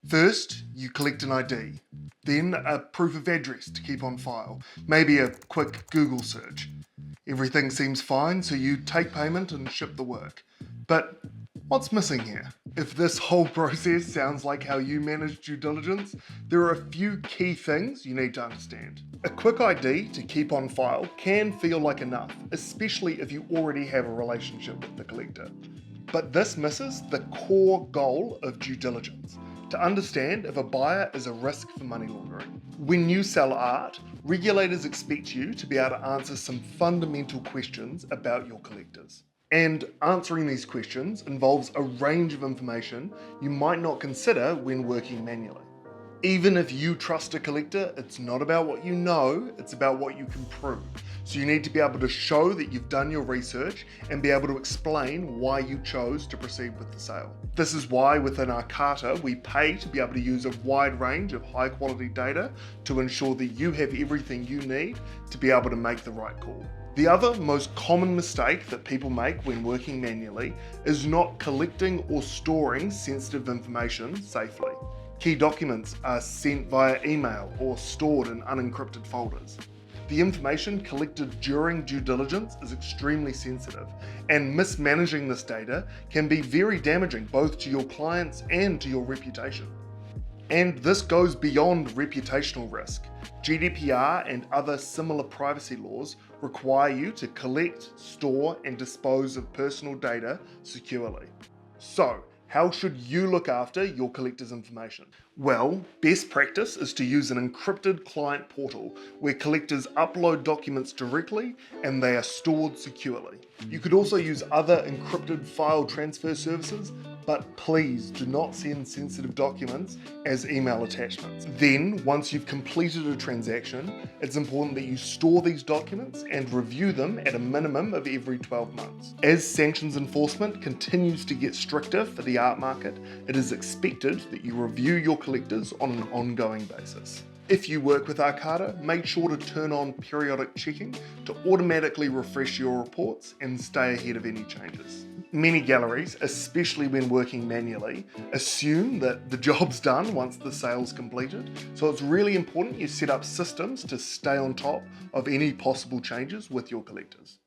First, you collect an ID, then a proof of address to keep on file, maybe a quick Google search. Everything seems fine, so you take payment and ship the work. But what's missing here? If this whole process sounds like how you manage due diligence, there are a few key things you need to understand. A quick ID to keep on file can feel like enough, especially if you already have a relationship with the collector. But this misses the core goal of due diligence: to understand if a buyer is a risk for money laundering. When you sell art, regulators expect you to be able to answer some fundamental questions about your collectors. And answering these questions involves a range of information you might not consider when working manually. Even if you trust a collector, it's not about what you know, it's about what you can prove. So you need to be able to show that you've done your research and be able to explain why you chose to proceed with the sale. This is why within our Carta, we pay to be able to use a wide range of high quality data to ensure that you have everything you need to be able to make the right call. The other most common mistake that people make when working manually is not collecting or storing sensitive information safely. Key documents are sent via email or stored in unencrypted folders. The information collected during due diligence is extremely sensitive, and mismanaging this data can be very damaging both to your clients and to your reputation. And this goes beyond reputational risk. GDPR and other similar privacy laws require you to collect, store, and dispose of personal data securely. So, how should you look after your collector's information? Well, best practice is to use an encrypted client portal where collectors upload documents directly and they are stored securely. You could also use other encrypted file transfer services, but please do not send sensitive documents as email attachments. Then, once you've completed a transaction, it's important that you store these documents and review them at a minimum of every 12 months. As sanctions enforcement continues to get stricter for the art market, it is expected that you review your collectors on an ongoing basis. If you work with Arcata, make sure to turn on periodic checking to automatically refresh your reports and stay ahead of any changes. Many galleries, especially when working manually, assume that the job's done once the sale's completed, so it's really important you set up systems to stay on top of any possible changes with your collectors.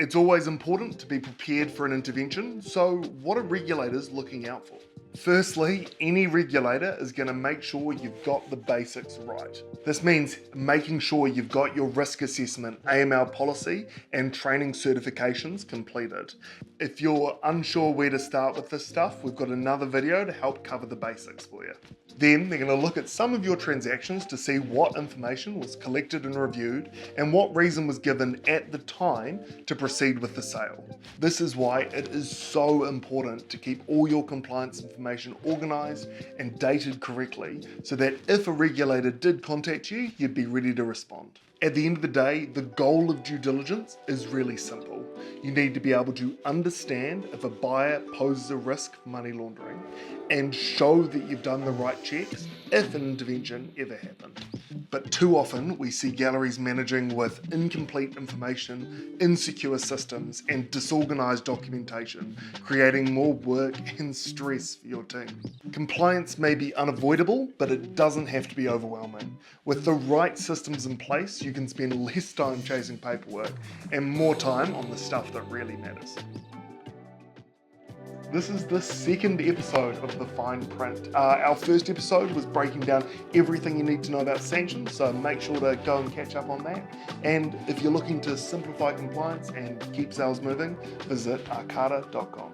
It's always important to be prepared for an intervention, so what are regulators looking out for? Firstly, any regulator is going to make sure you've got the basics right. This means making sure you've got your risk assessment, AML policy, and training certifications completed. If you're unsure where to start with this stuff, we've got another video to help cover the basics for you. Then they're going to look at some of your transactions to see what information was collected and reviewed and what reason was given at the time to proceed with the sale. This is why it is so important to keep all your compliance information organized and dated correctly so that if a regulator did contact you, you'd be ready to respond. At the end of the day, the goal of due diligence is really simple. You need to be able to understand if a buyer poses a risk for money laundering and show that you've done the right checks if an intervention ever happened. But too often we see galleries managing with incomplete information, insecure systems, and disorganized documentation, creating more work and stress for your team. Compliance may be unavoidable, but it doesn't have to be overwhelming. With the right systems in place, you can spend less time chasing paperwork and more time on the stuff that really matters. This is the second episode of The Fine Print. Our first episode was breaking down everything you need to know about sanctions, so make sure to go and catch up on that. And if you're looking to simplify compliance and keep sales moving, visit arcata.com.